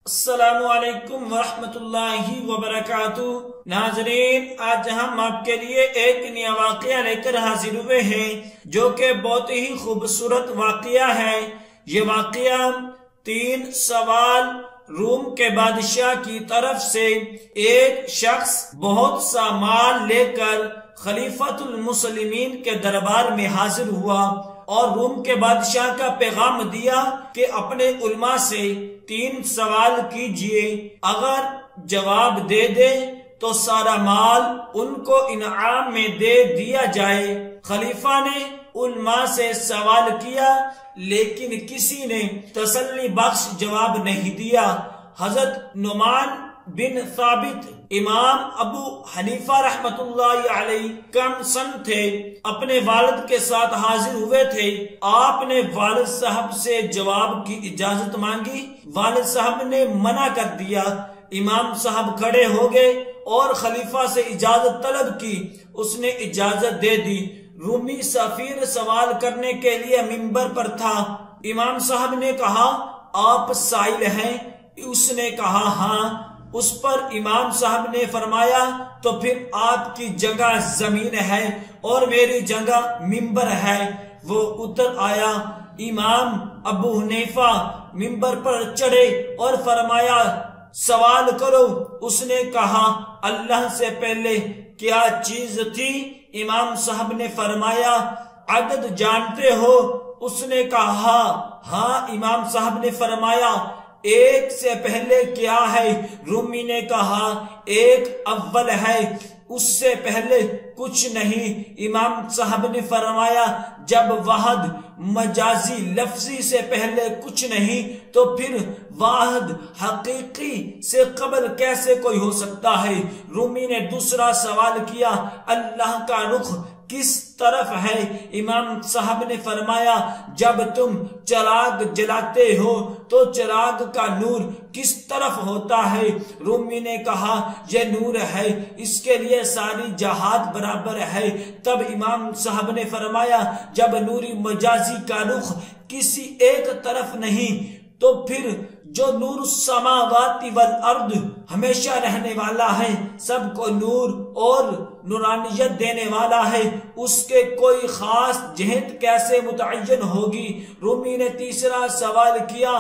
السلام علیکم ورحمۃ اللہ وبرکاتہ۔ ناظرین، آج ہم آپ کے لیے ایک نیا واقعہ لے کر حاضر ہوئے ہیں جو کہ بہت ہی خوبصورت واقعہ ہے۔ یہ واقعہ 3 سوال روم کے بادشاہ کی طرف سے ایک شخص بہت سا مال لے کر خلیفۃ المسلمین کے دربار میں حاضر ہوا اور روم کے بادشاہ کا پیغام دیا کہ اپنے علماء سے 3 سوال کیجئے، اگر جواب دے دے تو سارا مال ان کو انعام میں دے دیا جائے۔ خلیفہ نے علماء سے سوال کیا لیکن کسی نے تسلی بخش جواب نہیں دیا۔ حضرت نعمان بن ثابت امام ابو حنیفہ رحمت اللہ علیہ کم سن تھے، اپنے والد کے ساتھ حاضر ہوئے تھے۔ آپ نے والد صاحب سے جواب کی اجازت مانگی، والد صاحب نے منع کر دیا۔ امام صاحب کھڑے ہو گئے اور خلیفہ سے اجازت طلب کی، اس نے اجازت دے دی۔ رومی سفیر سوال کرنے کے لیے منبر پر تھا۔ امام صاحب نے کہا، آپ سائل ہیں؟ اس نے کہا ہاں۔ اس پر امام صاحب نے فرمایا، تو پھر آپ کی جگہ زمین ہے اور میری جگہ منبر ہے۔ وہ اتر آیا۔ امام ابو حنیفہ منبر پر چڑھے اور فرمایا، سوال کرو۔ اس نے کہا، اللہ سے پہلے کیا چیز تھی؟ امام صاحب نے فرمایا، عدد جانتے ہو؟ اس نے کہا ہاں۔ امام صاحب نے فرمایا، 1 سے پہلے کیا ہے؟ رومی نے کہا 1 اول ہے، اس سے پہلے کچھ نہیں۔ امام صاحب نے فرمایا، جب واحد مجازی لفظی سے پہلے کچھ نہیں تو پھر واحد حقیقی سے قبل کیسے کوئی ہو سکتا ہے؟ رومی نے دوسرا سوال کیا، اللہ کا رخ کس طرف ہے؟ امام صاحب نے فرمایا، جب تم چراغ جلاتے ہو تو چراغ کا نور کس طرف ہوتا ہے؟ رومی نے کہا، یہ نور ہے، اس کے لیے ساری جہات برابر ہے۔ تب امام صاحب نے فرمایا، جب نوری مجازی کا رخ کسی ایک طرف نہیں تو پھر جو نور السماوات والارض ہمیشہ رہنے والا ہے، سب کو نور اور نورانیت دینے والا ہے، اس کے کوئی خاص جہت کیسے متعین ہوگی؟ رومی نے تیسرا سوال کیا،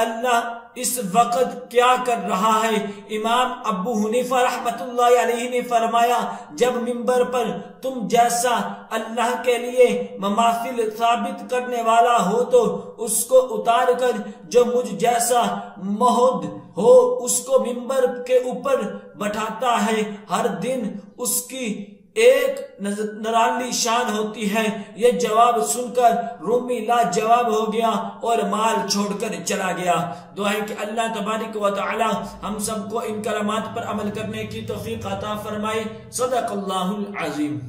اللہ اس وقت کیا کر رہا ہے؟ امام ابو حنیفہ رحمت اللہ علیہ نے فرمایا، جب منبر پر تم جیسا اللہ کے لیے مماثل ثابت کرنے والا ہو تو اس کو اتار کر جو مجھ جیسا مہد ہو اس کو منبر کے اوپر بٹھاتا ہے، ہر دن اس کی ایک نرالی شان ہوتی ہے۔ یہ جواب سن کر رومی لا جواب ہو گیا اور مال چھوڑ کر چلا گیا۔ دعا ہے کہ اللہ تبارک و تعالی ہم سب کو ان کلمات پر عمل کرنے کی توفیق عطا فرمائے۔ صدق اللہ العظیم۔